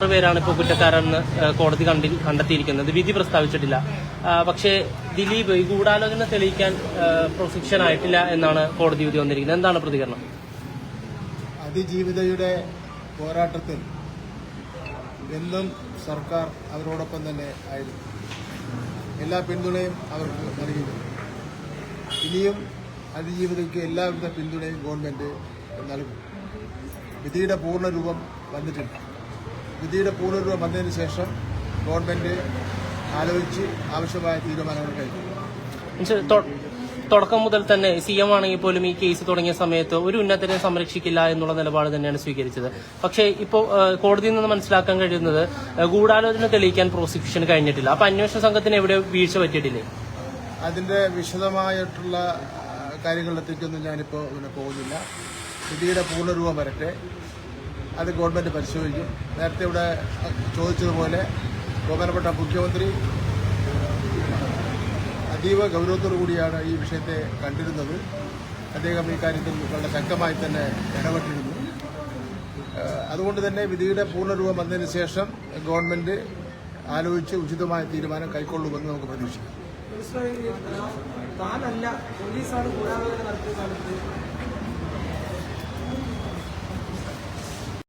പേരാണ് ഇപ്പോൾ കുറ്റക്കാരെന്ന് കോടതി കണ്ടെത്തിയിരിക്കുന്നത്. വിധി പ്രസ്താവിച്ചിട്ടില്ല. പക്ഷേ ദിലീപ് ഈ ഗൂഢാലോചന തെളിയിക്കാൻ പ്രോസിക്യൂഷൻ ആയിട്ടില്ല എന്നാണ് കോടതി വിധി വന്നിരിക്കുന്നത്. എന്താണ് പ്രതികരണം? അതിജീവിതയുടെ പോരാട്ടത്തിൽ എന്നും സർക്കാർ അവരോടൊപ്പം തന്നെ ആയിരുന്നു. എല്ലാ പിന്തുണയും അവർക്ക് നൽകിയിരുന്നു. ഇനിയും അതിജീവിതയ്ക്ക് എല്ലാവിധ പിന്തുണയും ഗവൺമെന്റ് നൽകും. വിധിയുടെ പൂർണ്ണരൂപം വന്നിട്ടില്ല. വിധിയുടെ പൂർണ്ണരൂപം വന്നതിന് ശേഷം ഗവൺമെന്റ് ആലോചിച്ച് ആവശ്യമായ തീരുമാനങ്ങൾ കൈക്കൊള്ളും. തുടക്കം മുതൽ തന്നെ CM ആണെങ്കിൽ പോലും ഈ കേസ് തുടങ്ങിയ സമയത്ത് ഒരു ഉന്നതരെ സംരക്ഷിക്കില്ല എന്നുള്ള നിലപാട് തന്നെയാണ് സ്വീകരിച്ചത്. പക്ഷേ ഇപ്പോൾ കോടതിയിൽ നിന്ന് മനസ്സിലാക്കാൻ കഴിയുന്നത് ഗൂഢാലോചന തെളിയിക്കാൻ പ്രോസിക്യൂഷന് കഴിഞ്ഞിട്ടില്ല. അപ്പൊ അന്വേഷണ സംഘത്തിന് എവിടെ വീഴ്ച പറ്റിയിട്ടില്ലേ? അതിന്റെ വിശദമായിട്ടുള്ള കാര്യങ്ങളിലെത്തിക്കൊന്നും ഞാനിപ്പോൾ പോകുന്നില്ല. വിധിയുടെ പൂർണ്ണരൂപം വരട്ടെ, അത് ഗവൺമെന്റ് പരിശോധിക്കും. നേരത്തെ ഇവിടെ ചോദിച്ചതുപോലെ ബഹുമാനപ്പെട്ട മുഖ്യമന്ത്രി അതീവ ഗൗരവത്തോടു കൂടിയാണ് ഈ വിഷയത്തെ കണ്ടിരുന്നത്. അദ്ദേഹം ഈ കാര്യത്തിൽ വളരെ ശക്തമായി തന്നെ ഇടപെട്ടിരുന്നു. അതുകൊണ്ട് തന്നെ വിധിയുടെ പൂർണ്ണരൂപം വന്നതിന് ശേഷം ഗവൺമെന്റ് ആലോചിച്ച് ഉചിതമായ തീരുമാനം കൈക്കൊള്ളുമെന്ന് നമുക്ക് പ്രതീക്ഷിക്കാം. താനല്ല പോലീസാണ് ഗൂഢാലോചന നടത്തിയ കാലത്ത്